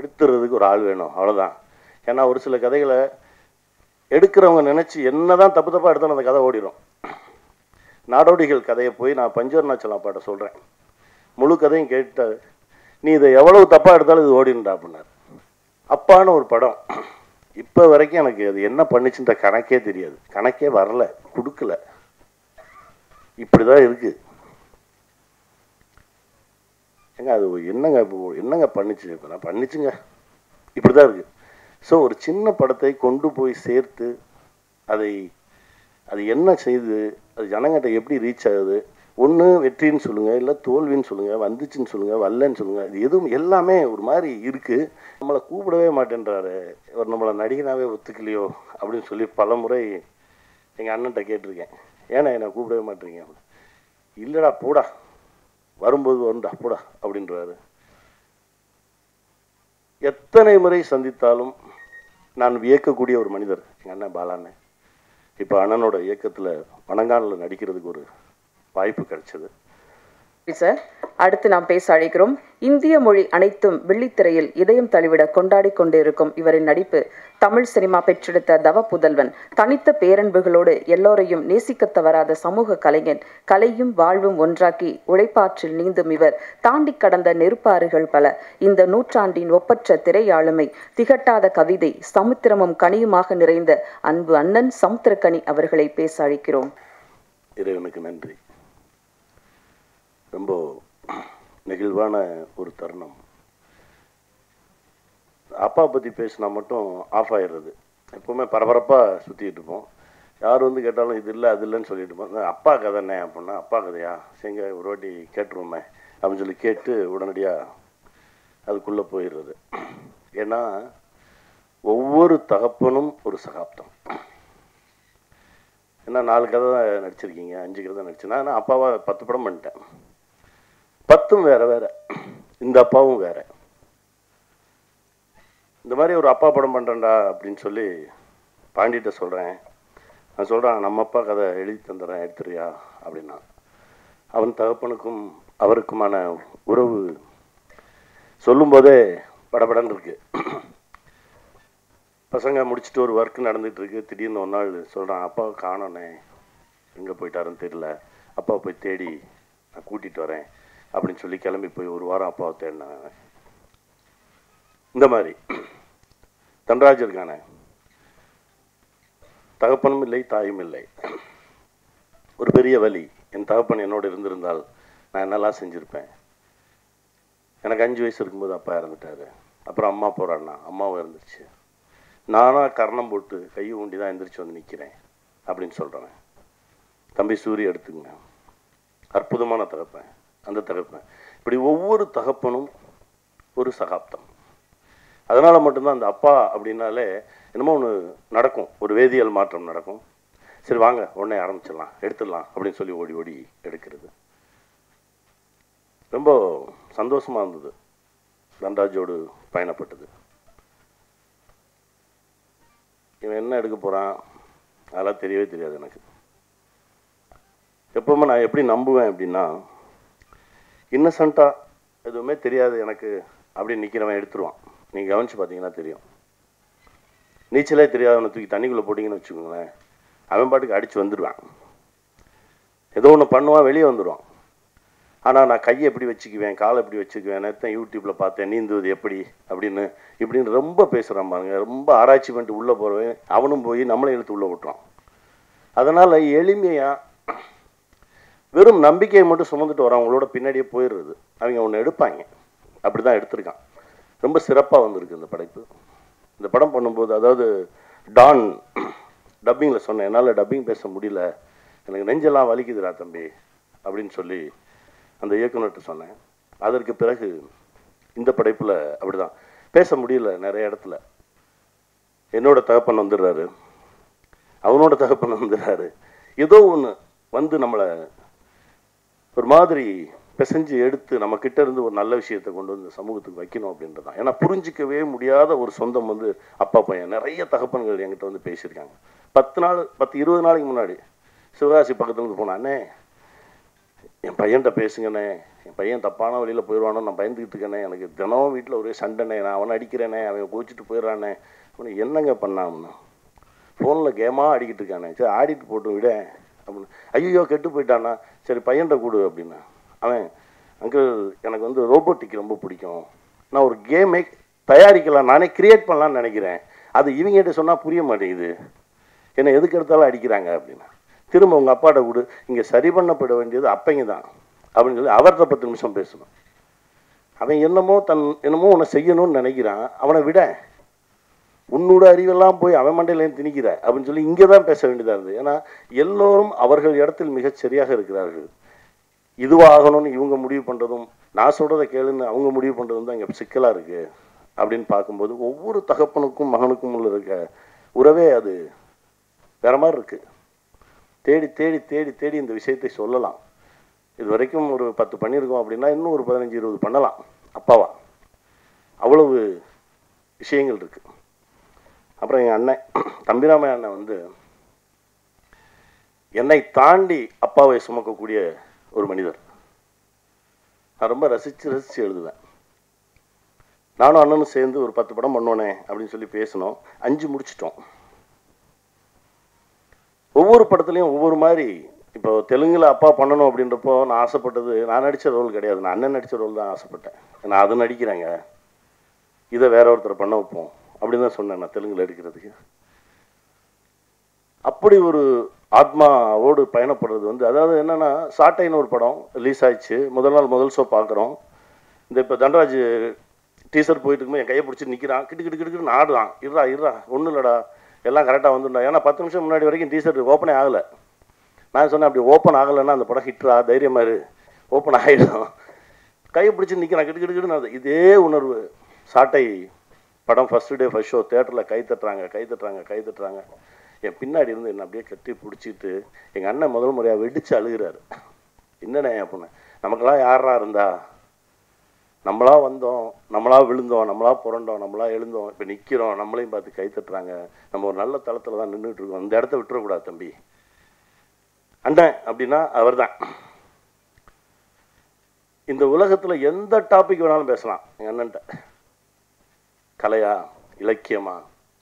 எடுத்துறதுக்கு ஒரு ஆள் வேணும், அவ்வளோதான். ஏன்னா ஒரு சில கதைகளை எடுக்கிறவங்க நினச்சி என்ன தான் தப்பு தப்பாக எடுத்தாலும் அந்த கதை ஓடிடும். நாடோடிகள் கதையை போய் நான் பஞ்சவர்ணாச்சலம் அப்பாட்ட சொல்கிறேன், முழு கதையும் கேட்டார், நீ இதை எவ்வளவு தப்பாக எடுத்தாலும் இது ஓடிண்டா அப்படின்னார். அப்பான்னு ஒரு படம் இப்போ வரைக்கும் எனக்கு அது என்ன பண்ணிச்சுன்ற கணக்கே தெரியாது, கணக்கே வரல, கொடுக்கல, இப்படி தான் இருக்குது. ஏங்க அது என்னங்க பண்ணிச்சு, நான் பண்ணிச்சுங்க, இப்படி தான் இருக்குது. ஸோ ஒரு சின்ன படத்தை கொண்டு போய் சேர்த்து அது என்ன செய்யுது, அது ஜனங்கிட்ட எப்படி ரீச் ஆகுது, ஒன்று வெற்றின்னு சொல்லுங்கள், இல்லை தோல்வின்னு சொல்லுங்கள், வந்துச்சுன்னு சொல்லுங்கள், வரலன்னு சொல்லுங்கள், இது எதுவும் எல்லாமே ஒரு மாதிரி இருக்குது. நம்மளை கூப்பிடவே மாட்டேன்றாரு, ஒரு நம்மளை நடிகனாவே ஒத்துக்கலையோ அப்படின்னு சொல்லி பல முறை எங்கள் அண்ணன்ட்ட கேட்டிருக்கேன், ஏன்னா என்னை கூப்பிடவே மாட்டேறீங்க. இல்லைடா போடா, வரும்போது வருண்டா போடா அப்படின்றாரு. எத்தனை முறை சந்தித்தாலும் நான் வியக்கக்கூடிய ஒரு மனிதர் எங்கள் அண்ணன் பாலாண்ணன். இப்போ அண்ணனோட இயக்கத்தில் வணங்கானில் நடிக்கிறதுக்கு ஒரு வாய்ப்பு கிடைச்சது. சார், அடுத்து நாம் பேச அழைக்கிறோம். இந்திய மொழி அனைத்தும் வெள்ளித்திரையில் இதயம் தழுவிட கொண்டாடி கொண்டிருக்கும் இவரின் நடிப்பு தமிழ் சினிமா பெற்றெடுத்த தவ புதல்வன். தனித்த பேரன்புகளோடு எல்லோரையும் நேசிக்க தவறாத சமூக கலைஞன். கலையும் வாழ்வும் ஒன்றாக்கி உழைப்பாற்றில் நீந்தும் இவர் தாண்டி கடந்த நெருப்பாறுகள் பல. இந்த நூற்றாண்டின் ஒப்பற்ற திரை ஆளுமை, திகட்டாத கவிதை, சமுத்திரமும் கனியுமாக நிறைந்த அன்பு அண்ணன் சமுத்திரக்கனி அவர்களை பேச அழைக்கிறோம். இறைவனுக்கு நன்றி. ரொம்ப நெகிழ்வான ஒரு தருணம். அப்பா பற்றி பேசினா மட்டும் ஆஃப் ஆயிடுறது. எப்போவுமே பரபரப்பாக சுற்றிட்டு இருப்போம். யார் வந்து கேட்டாலும் இது இல்லை அது இல்லைன்னு சொல்லிட்டு இருப்போம். அப்பா கதைண்ணே அப்படின்னா, அப்பா கதையா சரிங்க ஒரு வாட்டி கேட்டுருவோமே அப்படின்னு சொல்லி கேட்டு உடனடியாக அதுக்குள்ளே போயிடுறது. ஏன்னா ஒவ்வொரு தகப்பனும் ஒரு சகாப்தம். ஏன்னா 4 கதை தான் நடிச்சிருக்கீங்க, 5 கதை தான் நடிச்சேன்னா, நான் அப்பாவை 10 படம் பண்ணிட்டேன். 10ம் வேற வேற, இந்த அப்பாவும் வேற. இந்த மாதிரி ஒரு அப்பா படம் பண்ணுறேன்டா அப்படின்னு சொல்லி பாண்டிகிட்ட சொல்கிறேன். நான் சொல்கிறேன், நம்ம அப்பா கதை எழுதி தந்துடுறேன், எடுத்துறியா அப்படின்னா. அவன் தகப்பனுக்கும் அவருக்குமான உறவு சொல்லும்போதே படபடன்னு இருக்கு. பசங்க முடிச்சுட்டு ஒரு ஒர்க் நடந்துகிட்டு இருக்கு. திடீர்னு ஒரு நாள் சொல்கிறான், அப்பாவை காணோன்னே, எங்கே போயிட்டாருன்னு தெரியல, அப்பாவை போய் தேடி நான் கூட்டிகிட்டு வரேன் அப்படின்னு சொல்லி கிளம்பி போய் ஒரு வாரம் அப்பாவை தேடினாங்க. இந்த மாதிரி தன்ராஜ் இருக்கானே, தகப்பனும் இல்லை தாயும் இல்லை. ஒரு பெரிய வலி. என் தகப்பன் என்னோடு இருந்திருந்தால் நான் என்னெல்லாம் செஞ்சுருப்பேன். எனக்கு 5 வயசு இருக்கும்போது அப்பா இறந்துட்டாரு. அப்புறம் அம்மா போராடினா, அம்மாவும் இருந்துச்சு. நானாக கர்ணம் போட்டு கையை ஊண்டி தான் எந்திரிச்சு வந்து நிற்கிறேன் அப்படின்னு சொல்கிறேன். தம்பி சூரிய எடுத்துங்க, அற்புதமான தகப்பன். அந்த தகப்பன் இப்படி ஒவ்வொரு தகப்பனும் ஒரு சகாப்தம். அதனால் மட்டும்தான் அந்த அப்பா அப்படின்னாலே என்னமோ ஒன்று நடக்கும், ஒரு வேதியியல் மாற்றம் நடக்கும். சரி வாங்க உடனே ஆரம்பிச்சிடலாம், எடுத்துடலாம் அப்படின்னு சொல்லி ஓடி ஓடி எடுக்கிறது. ரொம்ப சந்தோஷமாக இருந்தது தன்ராஜோடு பயணப்பட்டது. இவன் என்ன எடுக்க போகிறான் அதெல்லாம் தெரியவே தெரியாது எனக்கு. எப்பவுமே நான் எப்படி நம்புவேன் அப்படின்னா, இன்னசென்ட்டாக எதுவுமே தெரியாது எனக்கு அப்படின்னு நிற்கிறவன் எடுத்துருவான். நீங்கள் கவனித்து பார்த்தீங்கன்னா தெரியும். நீச்சலே தெரியாதவனை தூக்கி தண்ணிக்குள்ளே போட்டிங்கன்னு வச்சுக்கோங்களேன், அவன் பாட்டுக்கு அடித்து வந்துடுவான். ஏதோ ஒன்று பண்ணுவான், வெளியே வந்துடுவான். ஆனால் நான் கையை எப்படி வச்சுக்குவேன், காலை எப்படி வச்சுக்குவேன், நேரத்தான் யூடியூப்பில் பார்த்தேன் நீந்துவது எப்படி இப்படின்னு ரொம்ப பேசுகிறான் பாருங்க. ரொம்ப ஆராய்ச்சி பண்ணிட்டு உள்ளே போகிறவன் அவனும் போய் நம்மளை இழுத்து உள்ளே விட்டுறான். அதனால் எளிமையாக வெறும் நம்பிக்கையை மட்டும் சுமந்துட்டு வரவங்களோட பின்னாடியே போயிடுறது. அவங்க ஒன்று எடுப்பாங்க. அப்படி தான் எடுத்திருக்கான். ரொம்ப சிறப்பாக வந்திருக்கு இந்த படைப்பு. இந்த படம் பண்ணும்போது, அதாவது டான் டப்பிங்கில் சொன்னேன், என்னால் டப்பிங் பேச முடியல, எனக்கு நெஞ்செல்லாம் வலிக்குதுடா தம்பி அப்படின்னு சொல்லி அந்த இயக்குனர்கிட்ட சொன்னேன். அதற்கு பிறகு இந்த படைப்பில் அப்படி தான் பேச முடியல. நிறைய இடத்துல என்னோட தகப்பன் வந்துடுறாரு, அவனோட தகப்பன் வந்துடுறாரு, ஏதோ ஒன்று வந்து நம்மளை ஒரு மாதிரி பிசைஞ்சு எடுத்து நம்ம கிட்ட இருந்து ஒரு நல்ல விஷயத்தை கொண்டு வந்து சமூகத்துக்கு வைக்கணும் அப்படின்றதான். ஏன்னா புரிஞ்சிக்கவே முடியாத ஒரு சொந்தம் வந்து அப்பா பையன். நிறைய தகப்பன்கள் என்கிட்ட வந்து பேசியிருக்காங்க. 10 நாள் 10-20 நாளைக்கு முன்னாடி சிவகாசி பக்கத்துலேருந்து போனானே, என் பையன்கிட்ட பேசுங்கண்ணே, என் பையன் தப்பான வழியில் போயிடுவானோ நான் பயந்துக்கிட்டு இருக்கேனே, எனக்கு தினமும் வீட்டில் ஒரே சண்டைண்ணே, நான் அவனை அடிக்கிறேனே, அவன் கோச்சிட்டு போயிடுறானே, அவனை என்னங்க பண்ணாம்னா ஃபோனில் கேமாக ஆடிக்கிட்டு இருக்கானே, சரி ஆடிட்டு போட்டு விட அப்படின்னு. ஐயோ கெட்டு போயிட்டானா, சரி பையன்கிட்ட கொடு அப்படின்னா. அவன் அங்கிள் எனக்கு வந்து ரோபோட்டிக் ரொம்ப பிடிக்கும், நான் ஒரு கேமை தயாரிக்கலாம், நானே கிரியேட் பண்ணலான்னு நினைக்கிறேன், அது இவங்ககிட்ட சொன்னால் புரிய மாட்டேங்குது, என்னை எதுக்கு எடுத்தாலும் அடிக்கிறாங்க அப்படின்னா. திரும்ப உங்கள் அப்பாட்ட கொடு, இங்கே சரி பண்ணப்பட வேண்டியது அப்பைங்க தான் அப்படின்னு சொல்லி அவர்கிட்ட 10 நிமிஷம் பேசணும். அவன் என்னமோ உன்னை செய்யணும்னு நினைக்கிறான், அவனை விட உன்னோட அறிவெல்லாம் போய் அவன் மண்டையிலேருந்து திணிக்கிற அப்படின்னு சொல்லி இங்கே தான் பேச வேண்டியதாக இருந்தது. ஏன்னா எல்லோரும் அவர்கள் இடத்தில் மிகச் சரியாக இருக்கிறார்கள். இதுவாகணும்னு இவங்க முடிவு பண்ணுறதும், நான் சொல்கிறத கேளுன்னு அவங்க முடிவு பண்ணுறதும் தான் இங்கே சிக்கலாக இருக்குது அப்படின்னு பார்க்கும்போது, ஒவ்வொரு தகப்பனுக்கும் மகனுக்கும் உள்ள இருக்க உறவே அது வேற மாதிரி இருக்குது. தேடி தேடி தேடி தேடி இந்த விஷயத்தை சொல்லலாம். இது வரைக்கும் ஒரு 10 பண்ணியிருக்கோம் அப்படின்னா இன்னும் ஒரு 15-20 பண்ணலாம் அப்பாவா. அவ்வளவு விஷயங்கள் இருக்குது. அப்புறம் எங்கள் அண்ணன் தம்பிராம அண்ணன் வந்து என்னை தாண்டி அப்பாவை சுமக்கக்கூடிய ஒரு மனிதர். நான் ரொம்ப ரசித்து எழுதுவேன். நானும் அண்ணனும் சேர்ந்து ஒரு 10 படம் பண்ணோனே அப்படின்னு சொல்லி பேசினோம். 5 முடிச்சிட்டோம். ஒவ்வொரு படத்துலையும் ஒவ்வொரு மாதிரி. இப்போ தெலுங்குல அப்பா பண்ணணும் அப்படின்றப்போ நான் ஆசைப்பட்டது, நான் நடித்த ரோல் கிடையாது, நான் அண்ணன் நடித்த ரோல் தான் ஆசைப்பட்டேன். நான் அது நடிக்கிறேங்க, இதை வேற ஒருத்தர் பண்ண வைப்போம் அப்படின்னு தான் சொன்னேன் நான் தெலுங்குல எடுக்கிறதுக்கு. அப்படி ஒரு ஆத்மாவோடு பயணப்படுறது வந்து, அதாவது என்னன்னா, சாட்டைன்னு ஒரு படம் ரிலீஸ் ஆயிடுச்சு. முதல் ஷோ பார்க்குறோம். இந்த இப்போ தண்டராஜ் டீசர் போயிட்டு இருக்கும்போது என் கையை பிடிச்சி நிற்கிறான், கிட்டு ஆடுறான். இருறா ஒன்றும் இல்லைடா, எல்லாம் கரெக்டாக வந்துடா. ஏன்னா 10 நிமிஷம் முன்னாடி வரைக்கும் டீசர் ஓப்பனே ஆகலை. நான் சொன்னேன், அப்படி ஓப்பன் ஆகலைன்னா அந்த படம் ஹிட்ரா, தைரியமாக இரு, ஓப்பன் ஆகிடும். கையை பிடிச்சி நிற்கிறான், கிட்டுக்கிட்டுன்னு. இதே உணர்வு சாட்டை படம் ஃபர்ஸ்ட் டே ஃபர்ஸ்ட் ஷோ தேட்டரில் கை தட்டுறாங்க. என் பின்னாடி இருந்து என்னை அப்படியே கட்டி பிடிச்சிட்டு எங்கள் அண்ணன் முதல் முறையாக வெடித்து அழுகிறாரு. என்னண்ணே அப்படின்னு. நமக்கெல்லாம் யாரா இருந்தா, நம்மளா வந்தோம், நம்மளா விழுந்தோம், நம்மளா புரண்டோம், நம்மளா எழுந்தோம், இப்போ நிற்கிறோம், நம்மளையும் பார்த்து கை தட்டுறாங்க, நம்ம ஒரு நல்ல தளத்தில் தான் நின்றுட்டு இருக்கோம், இந்த இடத்த விட்டுறக்கூடாது தம்பி. அண்ணன் அப்படின்னா அவர் தான். இந்த உலகத்தில் எந்த டாபிக் வேணாலும் பேசலாம் எங்கள் அண்ணன்ட்ட. கலையா, இலக்கியமா,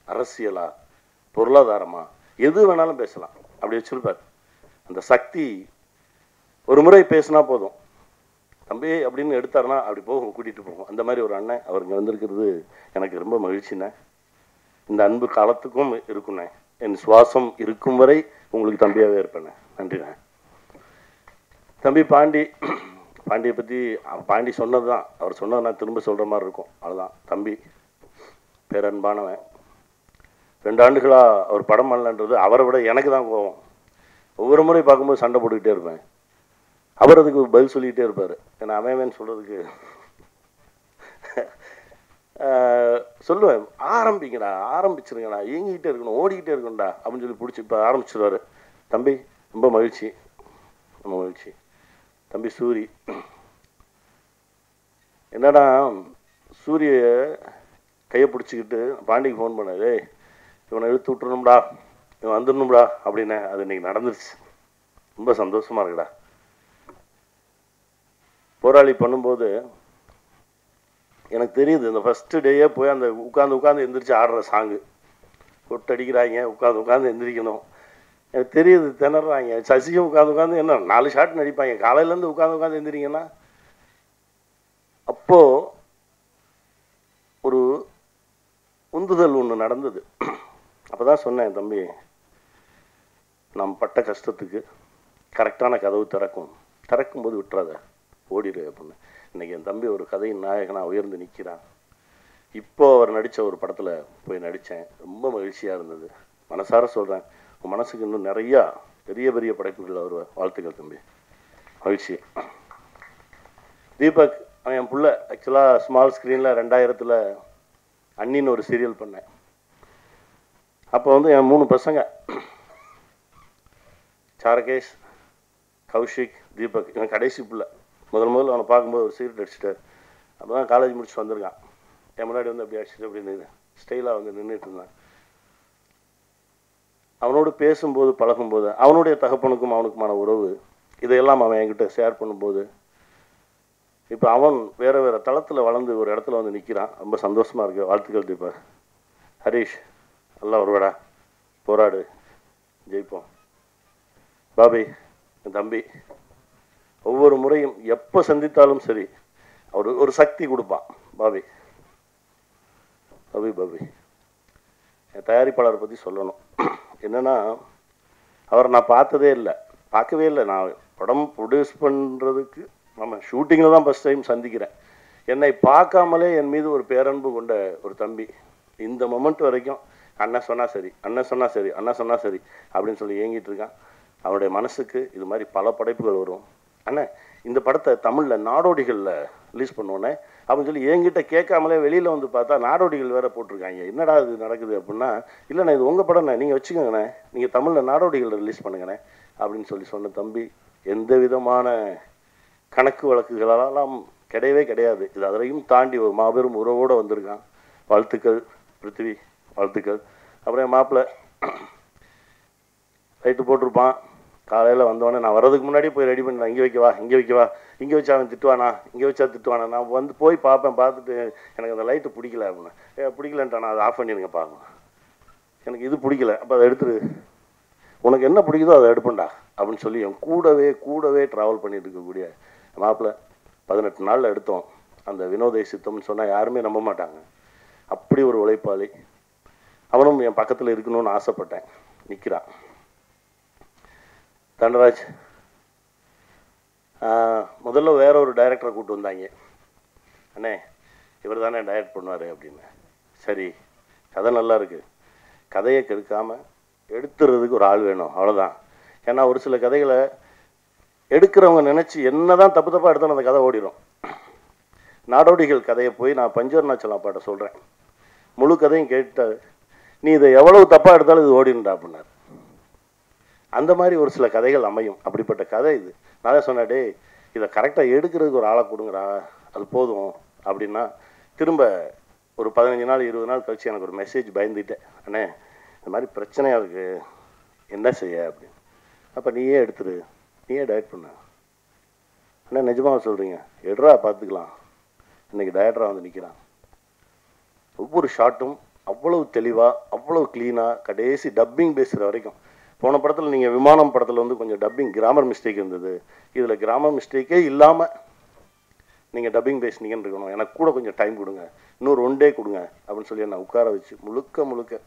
அரசியலா, பொருளாதாரமா, எது வேணாலும் பேசலாம். அப்படி வச்சிருப்பார். அந்த சக்தி ஒரு முறை பேசினா போதும், தம்பி அப்படின்னு எடுத்தாருன்னா அப்படி போகும், கூட்டிகிட்டு போகும். அந்த மாதிரி ஒரு அண்ணன் அவர் இங்கே வந்திருக்கிறது எனக்கு ரொம்ப மகிழ்ச்சிண்ணே. இந்த அன்பு காலத்துக்கும் இருக்குண்ணே. என் சுவாசம் இருக்கும் வரை உங்களுக்கு தம்பியாகவே இருப்பேண்ணே. நன்றிண்ணே. தம்பி பாண்டியை பற்றி பாண்டி சொன்னது தான், அவர் சொன்னது நான் திரும்ப சொல்கிற மாதிரி இருக்கும், அவ்வளோதான். தம்பி பேரன்பானவன். 2 ஆண்டுகளாக அவர் படம் பண்ணலன்றது அவரை விட எனக்கு தான் கோவம். ஒவ்வொரு முறை பார்க்கும்போது சண்டை போட்டுக்கிட்டே இருப்பேன். அவர் அதுக்கு பதில் சொல்லிக்கிட்டே இருப்பார். ஏன்னா அவன் சொல்கிறதுக்கு சொல்லுவேன், ஆரம்பிச்சிருங்கடா, இயங்கிக்கிட்டே இருக்கணும், ஓடிக்கிட்டே இருக்கணும்டா அப்படின்னு சொல்லி பிடிச்சி இப்போ ஆரம்பிச்சிருவார். தம்பி ரொம்ப மகிழ்ச்சி. தம்பி சூரி என்னடா, சூரிய கையை பிடிச்சிக்கிட்டு பாண்டிக்கு ஃபோன் பண்ணாரு, இவனை இழுத்து விட்டுறணும்டா, இவன் வந்துடணும்டா அப்படின்னு. அது இன்னைக்கு நடந்துருச்சு. ரொம்ப சந்தோஷமா இருக்குடா. போராளி பண்ணும்போது எனக்கு தெரியுது, இந்த ஃபர்ஸ்ட் டேயே போய் அந்த உட்காந்து எந்திரிச்சு ஆடுற சாங்கு, கொட்டு அடிக்கிறாங்க, உட்காந்து எந்திரிக்கணும். எனக்கு தெரியுது, திணறாங்க. சசியும் உட்காந்து என்ன 4 ஷாட் நடிப்பாங்க, காலையிலேருந்து உட்காந்து எந்திரிங்கன்னா. அப்போ ஒரு உந்துதல் ஒன்று நடந்தது. அப்போதான் சொன்னேன், தம்பி நாம் பட்ட கஷ்டத்துக்கு கரெக்டான கதவு திறக்கும்போது விட்டுறாத, ஓடிடு அப்படின்னு. இன்னைக்கு என் தம்பி ஒரு கதையின் நாயகனாக உயர்ந்து நிற்கிறான். இப்போ அவர் நடித்த ஒரு படத்தில் போய் நடித்தேன். ரொம்ப மகிழ்ச்சியாக இருந்தது. மனசார சொல்கிறேன், உன் மனசுக்கு இன்னும் நிறையா பெரிய படைப்புகள் அவர். வாழ்த்துக்கள் தம்பி, மகிழ்ச்சி. தீபக் என் புள்ள. ஆக்சுவலாக ஸ்மால் ஸ்க்ரீனில் 2000 அண்ணின்னு ஒரு சீரியல் பண்ணேன். அப்போ என் 3 பசங்க, சாரகேஷ், கௌஷிக், தீபக், இவன் கடைசி பிள்ளை. முதல்ல அவனை பார்க்கும்போது ஒரு சீரியட் அடிச்சுட்டார். அப்போ தான் காலேஜ் முடிச்சு வந்திருக்கான். என் முன்னாடி அப்படி அடிச்சுட்டு அப்படின்னு ஸ்டைலாக நின்றுட்டு இருந்தான். அவனோடு பேசும்போது பழகும்போது அவனுடைய தகப்பனுக்கும் அவனுக்குமான உறவு இதையெல்லாம் அவன் என்கிட்ட ஷேர் பண்ணும்போது இப்போ அவன் வேறு வேறு தளத்தில் வளர்ந்து ஒரு இடத்துல வந்து நிற்கிறான். ரொம்ப சந்தோஷமாக இருக்குது. வாழ்த்துக்கள் தீபா. ஹரீஷ், நல்லா வருவாடா, போராடு, ஜெயிப்போம். பாபி, என் தம்பி, ஒவ்வொரு முறையும் எப்போ சந்தித்தாலும் சரி அவர் ஒரு சக்தி கொடுப்பான். பாபி பாபி பாபி என் தயாரிப்பாளரை பற்றி சொல்லணும். என்னென்னா, அவரை நான் பார்த்ததே இல்லை, பார்க்கவே இல்லை. நான் படம் ப்ரொடியூஸ் பண்ணுறதுக்கு நம்ம ஷூட்டிங்கில் தான் ஃபஸ்ட் டைம் சந்திக்கிறேன். என்னை பார்க்காமலே என் மீது ஒரு பேரன்பு கொண்ட ஒரு தம்பி. இந்த மொமெண்ட் வரைக்கும் அண்ணன் சொன்னால் சரி, அண்ணன் சொன்னால் சரி, அண்ணன் சொன்னால் சரி அப்படின்னு சொல்லி ஏங்கிட்டு இருக்கான். அவருடைய மனசுக்கு இது மாதிரி பல படைப்புகள் வரும். அண்ணன் இந்த படத்தை தமிழில் நாடோடிகளில் ரிலீஸ் பண்ணுவோன்னே அப்படின்னு சொல்லி என்கிட்ட கேட்காமலே வெளியில் வந்து பார்த்தா நாடோடிகள் வேறு போட்டிருக்காங்க. என்னடா இது நடக்குது அப்படின்னா, இல்லைண்ணே இது உங்கள் படம்ண்ணே, நீங்கள் வச்சுக்கோங்கண்ணே, நீங்கள் தமிழில் நாடோடிகளில் ரிலீஸ் பண்ணுங்கண்ணே அப்படின்னு சொல்லி சொன்ன தம்பி. எந்த விதமான கணக்கு வழக்குகளெல்லாம் கிடையவே கிடையாது. இது அதையும் தாண்டி ஒரு மாபெரும் உறவோடு வந்திருக்கான். வாழ்த்துக்கள் பிருத்திவி, வாழ்த்துக்கள். அப்புறம் என் மாப்பிள்ளை லைட்டு போட்டிருப்பான். காலையில் வந்தோடனே நான் வர்றதுக்கு முன்னாடி போய் ரெடி பண்ணி, இங்கே வைக்கவா, இங்கே வைக்கவா, இங்கே வச்சா அவன் திட்டுவானா, இங்கே வச்சா திட்டுவானா. நான் வந்து போய் பார்ப்பேன். பார்த்துட்டு எனக்கு அந்த லைட்டு பிடிக்கல அப்படின்னா, பிடிக்கலன்ட்டானா, அதை ஆஃப் பண்ணிடுங்க பார்க்கணும், எனக்கு இது பிடிக்கல, அப்போ அதை எடுத்துரு, உனக்கு என்ன பிடிக்குதோ அதை எடுப்பேன்டா அப்படின்னு சொல்லி என் கூடவே ட்ராவல் பண்ணிட்டு இருக்கக்கூடிய மாப்பிள்ளை. 18 நாளில் எடுத்தோம். அந்த வினோதை சித்தம்னு சொன்னால் யாருமே நம்ப மாட்டாங்க. அப்படி ஒரு உழைப்பாளி. அவனும் என் பக்கத்தில் இருக்கணும்னு ஆசைப்பட்டேன். நிற்கிறான். தண்டராஜ் முதல்ல வேற ஒரு டைரக்டரை கூப்பிட்டு வந்தாங்க. அண்ணே இவர் தானே டைரக்ட் பண்ணுவார் அப்படின்னு. சரி, கதை நல்லா இருக்குது, கதையை கெடுக்காமல் எடுத்துறதுக்கு ஒரு ஆள் வேணும், அவ்வளோதான். ஏன்னா ஒரு சில கதைகளை எடுக்கிறவங்க நினச்சி என்ன தான் தப்பு தப்பாக எடுத்தாலும் அந்த கதை ஓடிடும். நாடோடிகள் கதையை போய் நான் பஞ்சவர்ணாச்சலம் அப்பாட்ட சொல்கிறேன். முழு கதையும் கேட்டார். நீ இதை எவ்வளவு தப்பாக எடுத்தாலும் இது ஓடிடுண்டா அப்படின்னார். அந்த மாதிரி ஒரு சில கதைகள் அமையும். அப்படிப்பட்ட கதை இது. நான் தான் சொன்னேன், டே இதை கரெக்டாக எடுக்கிறதுக்கு ஒரு ஆளை கொடுங்கடா, அது போதும் அப்படின்னா. திரும்ப ஒரு 15 நாள் 20 நாள் கழிச்சு எனக்கு ஒரு மெசேஜ் பயந்துட்டேன். அண்ணே இந்த மாதிரி பிரச்சனையாக இருக்குது, என்ன செய்ய அப்படின்னு. அப்போ நீயே எடுத்துரு, நீயே டைரக்ட் பண்ண. அண்ணா நிஜமாக சொல்கிறீங்க, எடுறா பார்த்துக்கலாம். இன்றைக்கி டைரக்டராக வந்து நிற்கிறான். ஒவ்வொரு ஷாட்டும் அவ்வளவு தெளிவாக, அவ்வளவு க்ளீனாக, கடைசி டப்பிங் பேசுகிற வரைக்கும். போன படத்தில் நீங்கள் விமானம் படத்தில் வந்து கொஞ்சம் டப்பிங் கிராமர் மிஸ்டேக் இருந்தது. இதில் கிராமர் மிஸ்டேக்கே இல்லாமல் நீங்கள் டப்பிங் பேசுனீங்கன்னு இருக்கணும். எனக்கு கூட கொஞ்சம் டைம் கொடுங்க, இன்னொரு 1 டே கொடுங்க அப்படின்னு சொல்லி என்னை உட்கார வச்சு முழுக்க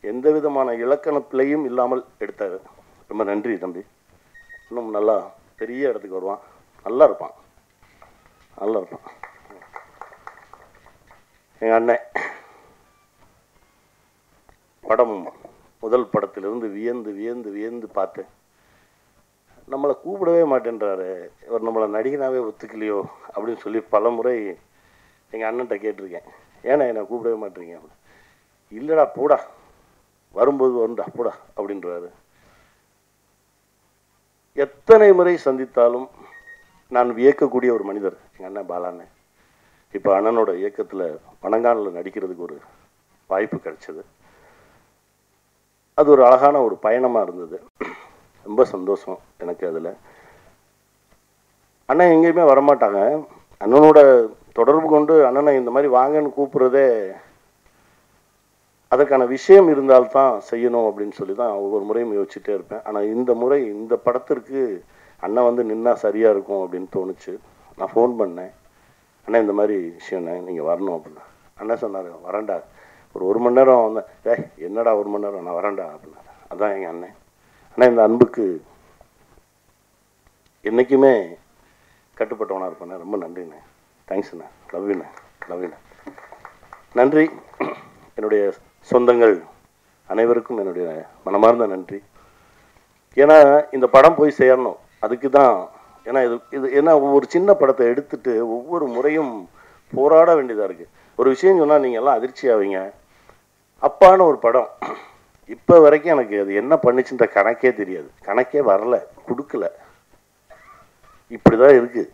எந்த விதமான இலக்கண பிழையும் இல்லாமல் எடுத்தார். ரொம்ப நன்றி தம்பி. இன்னும் நல்லா பெரிய இடத்துக்கு வருவான், நல்லா இருப்பான். எங்கள் அண்ணன் படம் முதல் படத்திலிருந்து வியந்து பார்த்தேன். நம்மளை கூப்பிடவே மாட்டேன்றாரு, இவர் நம்மளை நடிகனாவே ஒத்துக்கலையோ அப்படின்னு சொல்லி பல முறை எங்கள் அண்ணன்ட்ட கேட்டிருக்கேன். ஏன்னா என்னை கூப்பிடவே மாட்டேறீங்க அப்படின்னு. இல்லைடா போடா, வரும்போது வருண்டா போடா அப்படின்றாரு. எத்தனை முறை சந்தித்தாலும் நான் வியக்கக்கூடிய ஒரு மனிதர் எங்கள் அண்ணன் பாலாண்ணன். இப்போ அண்ணனோட இயக்கத்தில் வணங்கானில் நடிக்கிறதுக்கு ஒரு வாய்ப்பு கிடைச்சது. அது ஒரு அழகான ஒரு பயணமாக இருந்தது. ரொம்ப சந்தோஷம் எனக்கு அதில். அண்ணன் எங்கேயுமே வரமாட்டாங்க. அண்ணனோட தொடர்பு கொண்டு அண்ணனை இந்த மாதிரி வாங்கன்னு கூப்பிட்றதே அதற்கான விஷயம் இருந்தால்தான் செய்யணும் அப்படின்னு சொல்லி தான் ஒவ்வொரு முறையும் யோசிச்சுட்டே இருப்பேன். ஆனால் இந்த முறை இந்த படத்திற்கு அண்ணன் வந்து நின்னா சரியாக இருக்கும் அப்படின்னு தோணுச்சு. நான் ஃபோன் பண்ணேன், அண்ணா இந்த மாதிரி விஷயம்ண்ணே நீங்கள் வரணும் அப்படின்னா. அண்ணன் சொன்னார், வரேன்டா, ஒரு 1 மணி நேரம் வந்தேன். என்னடா 1 மணி நேரம், நான் வரேன்டா அப்படின்னாரு. அதான் எங்கள் அண்ணன். ஆனால் இந்த அன்புக்கு என்றைக்குமே கட்டுப்பட்டவனாக இருப்பேண்ணே. ரொம்ப நன்றிண்ணே, தேங்க்ஸ்ண்ணே, லவ்யூண்ணே. நன்றி. என்னுடைய சொந்தங்கள் அனைவருக்கும் என்னுடைய மனமார்ந்த நன்றி. ஏன்னா இந்த படம் போய் சேரணும், அதுக்கு தான். ஏன்னா ஏன்னா ஒவ்வொரு சின்ன படத்தை எடுத்துட்டு ஒவ்வொரு முறையும் போராட வேண்டியதாக இருக்குது. ஒரு விஷயம் சொன்னால் நீங்கள் எல்லாம் அதிர்ச்சி ஆவீங்க. அப்பான்னு ஒரு படம் இப்போ வரைக்கும் எனக்கு அது என்ன பண்ணிச்சுன்ற கணக்கே தெரியாது, கணக்கே வரல, கொடுக்கல, இப்படி தான் இருக்குது.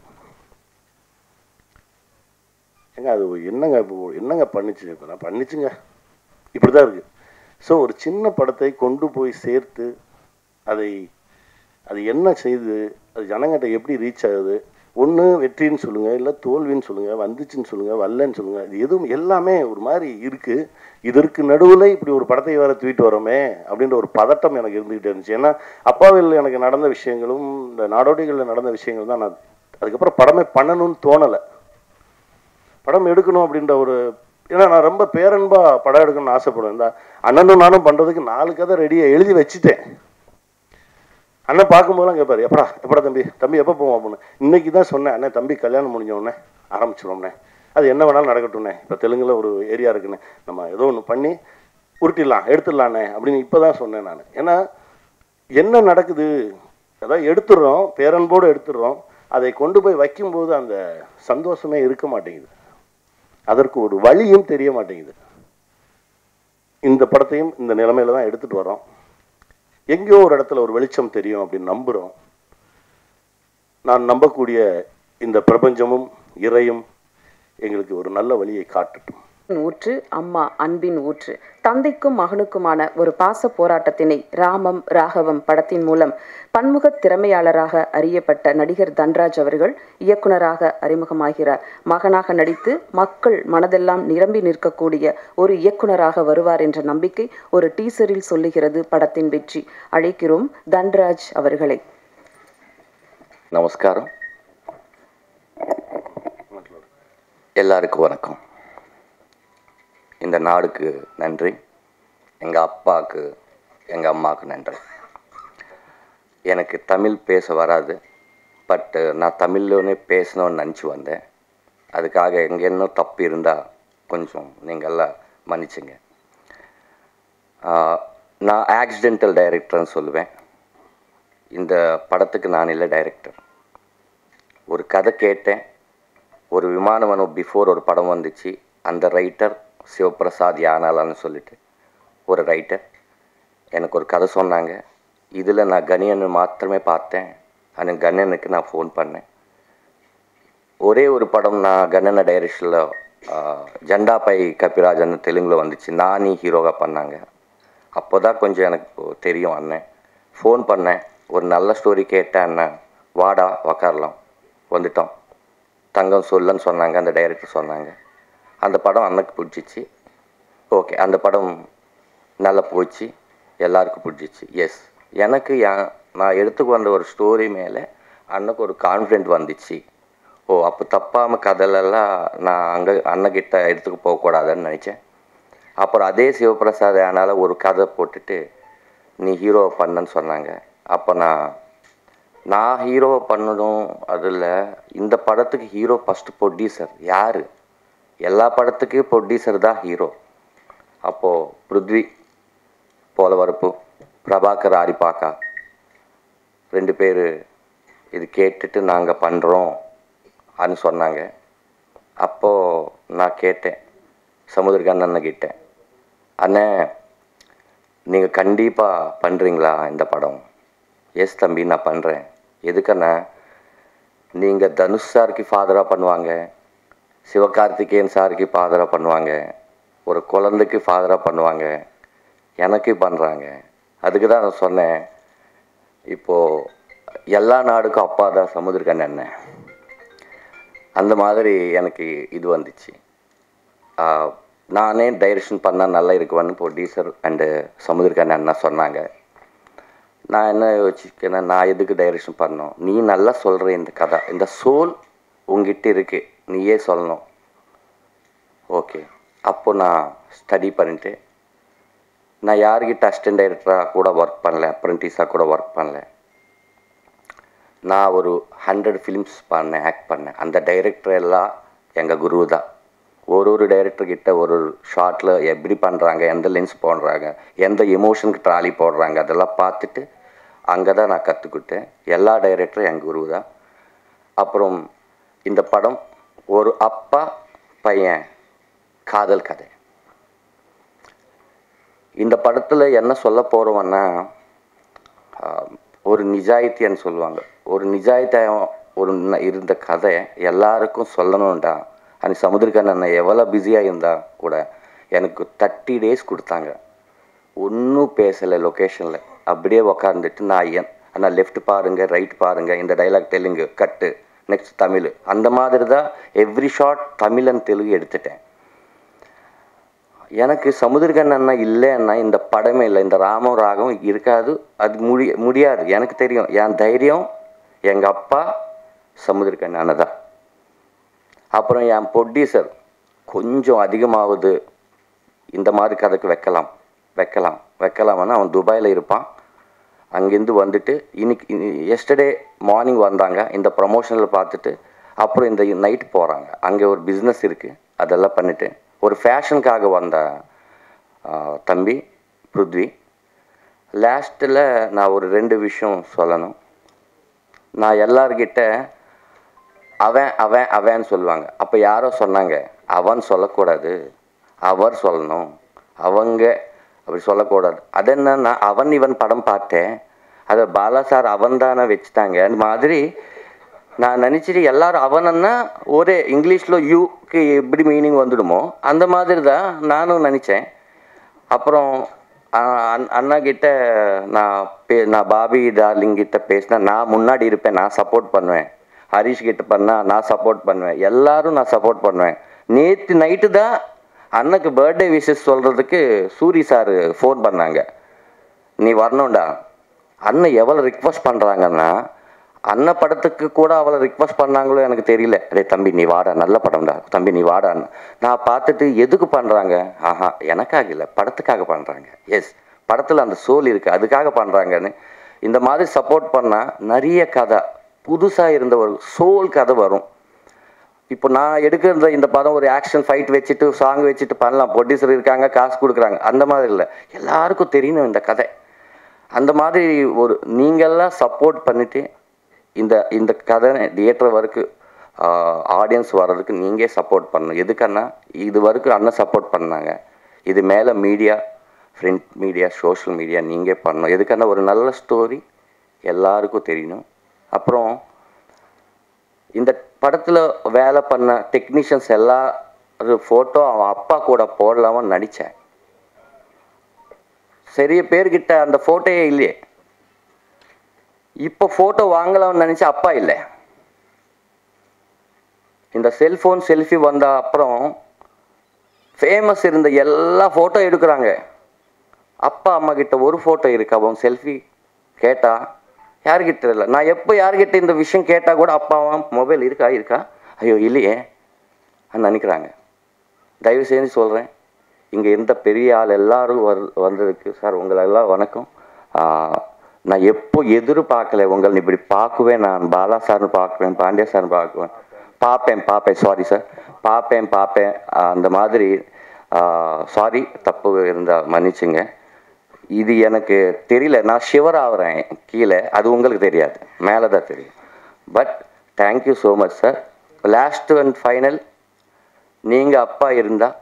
ஏங்க அது என்னங்க பண்ணிச்சு, பண்ணிச்சுங்க, இப்படி தான் இருக்குது. ஸோ ஒரு சின்ன படத்தை கொண்டு போய் சேர்த்து அதை அது என்ன செய்யுது, அது ஜனங்கிட்ட எப்படி ரீச் ஆகுது, ஒன்று வெற்றின்னு சொல்லுங்கள், இல்லை தோல்வின்னு சொல்லுங்கள், வந்துச்சுன்னு சொல்லுங்கள், வரலன்னு சொல்லுங்கள், இது எதுவும் எல்லாமே ஒரு மாதிரி இருக்குது. இதற்கு நடுவில் இப்படி ஒரு படத்தை வேறு தூக்கிட்டு வரோமே அப்படின்ற ஒரு பதட்டம் எனக்கு இருந்துக்கிட்டே இருந்துச்சு. ஏன்னா அப்பாவில் எனக்கு நடந்த விஷயங்களும் இந்த நாடோடிகளில் நடந்த விஷயங்கள் தான் நான் அதுக்கப்புறம் படமே பண்ணணும்னு தோணலை. படம் எடுக்கணும் அப்படின்ற ஒரு, ஏன்னா நான் ரொம்ப பேரன்பாக படம் எடுக்கணும்னு ஆசைப்படுவேன். இந்த அண்ணனும் நானும் பண்ணுறதுக்கு 4 கதை ரெடியாக எழுதி வச்சுட்டேன். அண்ணன் பார்க்கும்போதெல்லாம் கேட்பாரு, எப்படா தம்பி எப்போ போவோம் அப்படின்னு. இன்னைக்கு தான் சொன்னேன், அண்ணன் தம்பி கல்யாணம் முடிஞ்சோடனே ஆரம்பிச்சிடுவோம்ண்ணே, அது என்ன வேணாலும் நடக்கட்டும்ண்ணே, இப்போ தெலுங்குல ஒரு ஏரியா இருக்குண்ணே, நம்ம ஏதோ ஒன்று பண்ணி உருட்டிடலாம் எடுத்துடலாண்ணே அப்படின்னு இப்போ தான் சொன்னேன் நான். ஏன்னா என்ன நடக்குது, அதாவது எடுத்துடுறோம், பேரன்போடு எடுத்துடுறோம், அதை கொண்டு போய் வைக்கும்போது அந்த சந்தோஷமே இருக்க மாட்டேங்குது, அதற்கு ஒரு வழியும் தெரிய மாட்டேங்குது. இந்த படத்தையும் இந்த நிலைமையில தான் எடுத்துகிட்டு வரோம். எங்கேயோ ஒரு இடத்துல ஒரு வெளிச்சம் தெரியும் அப்படின்னு நம்புகிறோம். நான் நம்பக்கூடிய இந்த பிரபஞ்சமும் இறையும் எங்களுக்கு ஒரு நல்ல வழியை காட்டட்டும். ஊற்று அம்மா அன்பின் ஊற்று, தந்தைக்கும் மகனுக்குமான ஒரு பாச போராட்டத்தினை ராமம் ராகவம் படத்தின் மூலம் பன்முக திறமையாளராக அறியப்பட்ட நடிகர் தன்ராஜ் அவர்கள் இயக்குனராக அறிமுகமாகிறார். மகனாக நடித்து மக்கள் மனதெல்லாம் நிரம்பி நிற்கக்கூடிய ஒரு இயக்குனராக வருவார் என்ற நம்பிக்கை ஒரு டீசரில் சொல்லுகிறது படத்தின் வெற்றி. அழைக்கிறோம் தன்ராஜ் அவர்களை. நமஸ்காரம், எல்லாருக்கும் வணக்கம். இந்த நாடுக்கு நன்றி, எங்கள் அப்பாவுக்கு எங்கள் அம்மாவுக்கு நன்றி. எனக்கு தமிழ் பேச வராது, பட் நான் தமிழ்லோனே பேசணும்னு நினச்சி வந்தேன். அதுக்காக எங்கே இன்னும் தப்பு இருந்தால் கொஞ்சம் நீங்கள்லாம் மன்னிச்சுங்க. நான் ஆக்சிடென்டல் டைரக்டர்னு சொல்லுவேன். இந்த படத்துக்கு நான் இல்லை டைரக்டர். ஒரு கதை கேட்டேன், ஒரு விமானவனு பிஃபோர் ஒரு படம் வந்துச்சு, அந்த ரைட்டர் சிவபிரசாத் யானாலான்னு சொல்லிட்டு ஒரு ரைட்டர் எனக்கு ஒரு கதை சொன்னாங்க. இதில் நான் கணியனை மாத்திரமே பார்த்தேன். அந்த கணியனுக்கு நான் ஃபோன் பண்ணேன். ஒரே ஒரு படம் நான் கணன டைரக்ஷனில் ஜண்டா பை கபிராஜன் தெலுங்கில் வந்துச்சு, நானி ஹீரோவாக பண்ணாங்க. அப்போ தான் கொஞ்சம் எனக்கு தெரியும். அண்ணன் ஃபோன் பண்ணேன், ஒரு நல்ல ஸ்டோரி கேட்டேன், அண்ணன் வாடா உக்காரலாம், வந்துட்டோம், தங்கம் சொல்லன்னு சொன்னாங்க, அந்த டைரக்டர் சொன்னாங்க. அந்த படம் அண்ணனுக்கு பிடிச்சிச்சு. ஓகே, அந்த படம் நல்லா போச்சு, எல்லாருக்கும் பிடிச்சிச்சு. எஸ், எனக்கு நான் எடுத்துக்கு வந்த ஒரு ஸ்டோரி மேலே அண்ணனுக்கு ஒரு கான்ஃபிடென்ட் வந்துச்சு. ஓ, அப்போ தப்பாமல் கதையிலெல்லாம் நான் அங்கே அண்ணக்கிட்ட எடுத்துக்கு போகக்கூடாதுன்னு நினச்சேன். அப்புறம் அதே சிவபிரசாத் அதனால் ஒரு கதை போட்டுட்டு நீ ஹீரோவை பண்ணன்னு சொன்னாங்க. அப்போ நான் ஹீரோவை பண்ணணும். அதில் இந்த படத்துக்கு ஹீரோ ஃபஸ்ட்டு ப்ரொடியூசர் யார்? எல்லா படத்துக்கும் ப்ரொடியூசர் தான் ஹீரோ. அப்போது பிருத்வி போலவரப்பு, பிரபாகர் ஆரிப்பாக்கா 2 பேர் இது கேட்டுட்டு நாங்கள் பண்ணுறோம் அப்படின்னு சொன்னாங்க. அப்போது நான் கேட்டேன் சமுத்திரகாந்த் அண்ணன்கிட்ட, அண்ணே நீங்கள் கண்டிப்பாக பண்ணுறீங்களா இந்த படம்? எஸ் தம்பி, நான் பண்ணுறேன். எதுக்கண்ணா? நீங்கள் தனுஷ் சாருக்கு ஃபாதராக பண்ணுவாங்க, சிவகார்த்திகேயன் சாருக்கு ஃபாதராக பண்ணுவாங்க, ஒரு குழந்தைக்கு ஃபாதராக பண்ணுவாங்க, எனக்கு பண்ணுறாங்க. அதுக்கு தான் நான் சொன்னேன், இப்போது எல்லா நாடுக்கும் அப்பா தான் சமுத்திரகாந்த் அண்ணன். அந்த மாதிரி எனக்கு இது வந்துச்சு. நானே டைரக்ஷன் பண்ணால் நல்லா இருக்குவேன்னு ப்ரொடியூசர் அண்டு சமுத்திரகாந்த் அண்ணா சொன்னாங்க. நான் என்ன யோசிச்சேன்னா, நான் எதுக்கு டைரக்ஷன் பண்ணோம்? நீ நல்லா சொல்கிற இந்த கதை, இந்த சோல் உங்ககிட்ட இருக்கு, நீயே சொல்லணும். ஓகே, அப்போ நான் ஸ்டடி பண்ணிட்டு, நான் யார்கிட்ட அசிஸ்டன்ட் டைரக்டராக கூட ஒர்க் பண்ணல, அப்ரெண்டிஸாக கூட ஒர்க் பண்ணல. நான் ஒரு 100 ஃபிலிம்ஸ் பண்ணேன், ஆக்ட் பண்ணேன். அந்த டைரக்டர் எல்லாம் எங்கள் குரு தான். ஒரு டைரக்டர்கிட்ட ஒரு ஷார்ட்டில் எப்படி பண்ணுறாங்க, எந்த லென்ஸ் போடுறாங்க, எந்த எமோஷனுக்கு ட்ராலி போடுறாங்க, அதெல்லாம் பார்த்துட்டு அங்கே தான் நான் கற்றுக்கிட்டேன். எல்லா டைரக்டரும் எங்கள் குரு தான். அப்புறம் இந்த படம் ஒரு அப்பா பையன் காதல் கதை. இந்த படத்தில் என்ன சொல்ல போகிறோம்னா, ஒரு நிஜாயித்தின்னு சொல்லுவாங்க, ஒரு நிஜாயித்தியம் ஒரு இருந்த கதை எல்லாருக்கும் சொல்லணும்டா. அன்றைக்கி சமுத்திரகாந்த் அண்ணன் எவ்வளோ பிஸியாக இருந்தால் கூட எனக்கு 30 days கொடுத்தாங்க, ஒன்றும் பேசலை லொக்கேஷனில். அப்படியே உக்காந்துட்டு நான் அண்ணா லெஃப்ட் பாருங்கள், ரைட் பாருங்கள், இந்த டைலாக் தெலுங்கு கட்டு, நெக்ஸ்ட் தமிழ், அந்த மாதிரி தான் every short Tamil and Telugu எடுத்துட்டேன். எனக்கு சமுத்திரக்கண்ணன் அண்ணா இல்லைன்னா இந்த படமே இல்லை, இந்த ராமம் ராகம் இருக்காது. அது முடியாது. எனக்கு தெரியும். என் தைரியம் எங்கள் அப்பா சமுத்திரக்கண்ணன் அண்ணா தான். அப்புறம் என் ப்ரொடியூசர் கொஞ்சம் அதிகமாகுது, இந்த மாதிரி கதைக்கு வைக்கலாம்னா அவன் துபாயில் இருப்பான். அங்கேருந்து வந்துட்டு இன்னைக்கு எஸ்டர்டே மார்னிங் வந்தாங்க. இந்த ப்ரமோஷனில் பார்த்துட்டு அப்புறம் இந்த நைட் போகிறாங்க. அங்கே ஒரு பிஸ்னஸ் இருக்குது, அதெல்லாம் பண்ணிவிட்டு ஒரு ஃபேஷனுக்காக வந்த தம்பி பிருத்வி. லாஸ்ட்டில் நான் ஒரு 2 விஷயம் சொல்லணும். நான் எல்லார்கிட்ட அவன் சொல்லுவாங்க. அப்போ யாரோ சொன்னாங்க அவன் சொல்லக்கூடாது, அவர் சொல்லணும், அவங்க அப்படி சொல்லக்கூடாது. அது என்னன்னா அவன் இவன் படம் பார்த்தேன், அதை பாலா சார் அவன் தானே வச்சுட்டாங்க. அந்த மாதிரி நான் நினச்சிட்டு எல்லாரும் அவனன்னா ஒரே இங்கிலீஷில் யூக்கு எப்படி மீனிங் வந்துடுமோ அந்த மாதிரி தான் நானும் நினச்சேன். அப்புறம் அண்ணா கிட்ட நான் பாபி டார்லிங் கிட்ட பேசினா நான் முன்னாடி இருப்பேன், நான் சப்போர்ட் பண்ணுவேன். ஹரிஷ் கிட்ட பண்ணால் நான் சப்போர்ட் பண்ணுவேன், எல்லாரும் நான் சப்போர்ட் பண்ணுவேன். நேற்று நைட்டு தான் அண்ணனுக்கு பர்த்டே விஷஸ் சொல்கிறதுக்கு சூரி சார் ஃபோன் பண்ணாங்க, நீ வரணும்டா. அண்ணன் எவ்வளோ ரிக்வஸ்ட் பண்ணுறாங்கன்னா, அண்ணன் படத்துக்கு கூட அவளை ரிக்வஸ்ட் பண்ணாங்களோ எனக்கு தெரியல. அதே தம்பி நீ வாடா, நல்ல படம்டா தம்பி நீ வாடான்னு. நான் பார்த்துட்டு எதுக்கு பண்ணுறாங்க, எனக்காக இல்லை படத்துக்காக பண்ணுறாங்க. எஸ், படத்தில் அந்த சோல் இருக்குது, அதுக்காக பண்ணுறாங்கன்னு. இந்த மாதிரி சப்போர்ட் பண்ணால் நிறைய கதை புதுசாக இருந்த ஒரு சோல் கதை வரும். இப்போ நான் எடுக்கிற இந்த படம் ஒரு ஆக்ஷன் ஃபைட் வச்சுட்டு சாங் வச்சுட்டு பண்ணலாம், ப்ரொடியூசர் இருக்காங்க, காசு கொடுக்குறாங்க, அந்த மாதிரி இல்லை. எல்லாருக்கும் தெரியணும் இந்த கதை. அந்த மாதிரி ஒரு நீங்கள்லாம் சப்போர்ட் பண்ணிவிட்டு இந்த கதை தியேட்டர் வரைக்கும் ஆடியன்ஸ் வர்றதுக்கு நீங்கள் சப்போர்ட் பண்ணணும். எதுக்குன்னா இது வரைக்கும் அண்ணன் சப்போர்ட் பண்ணாங்க, இது மேலே media, front media, social media நீங்கள் பண்ணணும். எதுக்குன்னா ஒரு நல்ல ஸ்டோரி எல்லாருக்கும் தெரியணும். அப்புறம் இந்த படத்தில் வேலை பண்ண டெக்னீஷியன்ஸ் எல்லாரும் ஃபோட்டோ அவன் அப்பா கூட போடலாமல் நடித்தேன். சரிய பேர்கிட்ட அந்த ஃபோட்டோயே இல்லையே. இப்போ ஃபோட்டோ வாங்கலாம்னு நினச்சா அப்பா இல்லை. இந்த செல்ஃபோன் செல்ஃபி வந்த அப்புறம் ஃபேமஸ் இருந்த எல்லா ஃபோட்டோ எடுக்கிறாங்க. அப்பா அம்மா கிட்ட ஒரு ஃபோட்டோ இருக்கு, அவன் செல்ஃபி கேட்டால் யார்கிட்ட இல்லை. நான் எப்போ யார்கிட்ட இந்த விஷயம் கேட்டால் கூட அப்பாவா மொபைல் இருக்கா ஐயோ இல்லையே நினைக்கிறாங்க. தயவு செஞ்சு சொல்கிறேன், இங்கே இருந்த பெரிய ஆள் எல்லாரும் வந்ததுக்கு சார் உங்களெல்லாம் வணக்கம். நான் எப்போ எதிர்பார்க்கல உங்களை இப்படி பார்க்குவேன். நான் பாலா சார்னு பார்க்குவேன், பாண்டியா சார்னு பார்ப்பேன் சாரி சார், பார்ப்பேன் அந்த மாதிரி. சாரி தப்பு இருந்தால் மன்னிச்சுங்க. இது எனக்கு தெரியல, நான் ஷிவர் ஆகிறேன் கீழே, அது உங்களுக்கு தெரியாது, மேலே தான் தெரியும். But thank you so much sir. Last and final, நீங்கள் அப்பா இருந்தால்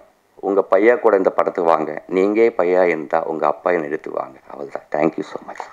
உங்கள் பையா கூட இந்த படத்துக்கு வாங்க, நீங்கள் பையா இருந்தால் உங்கள் அப்பா எடுத்து வாங்க, அவ்வளோதான். Thank you so much.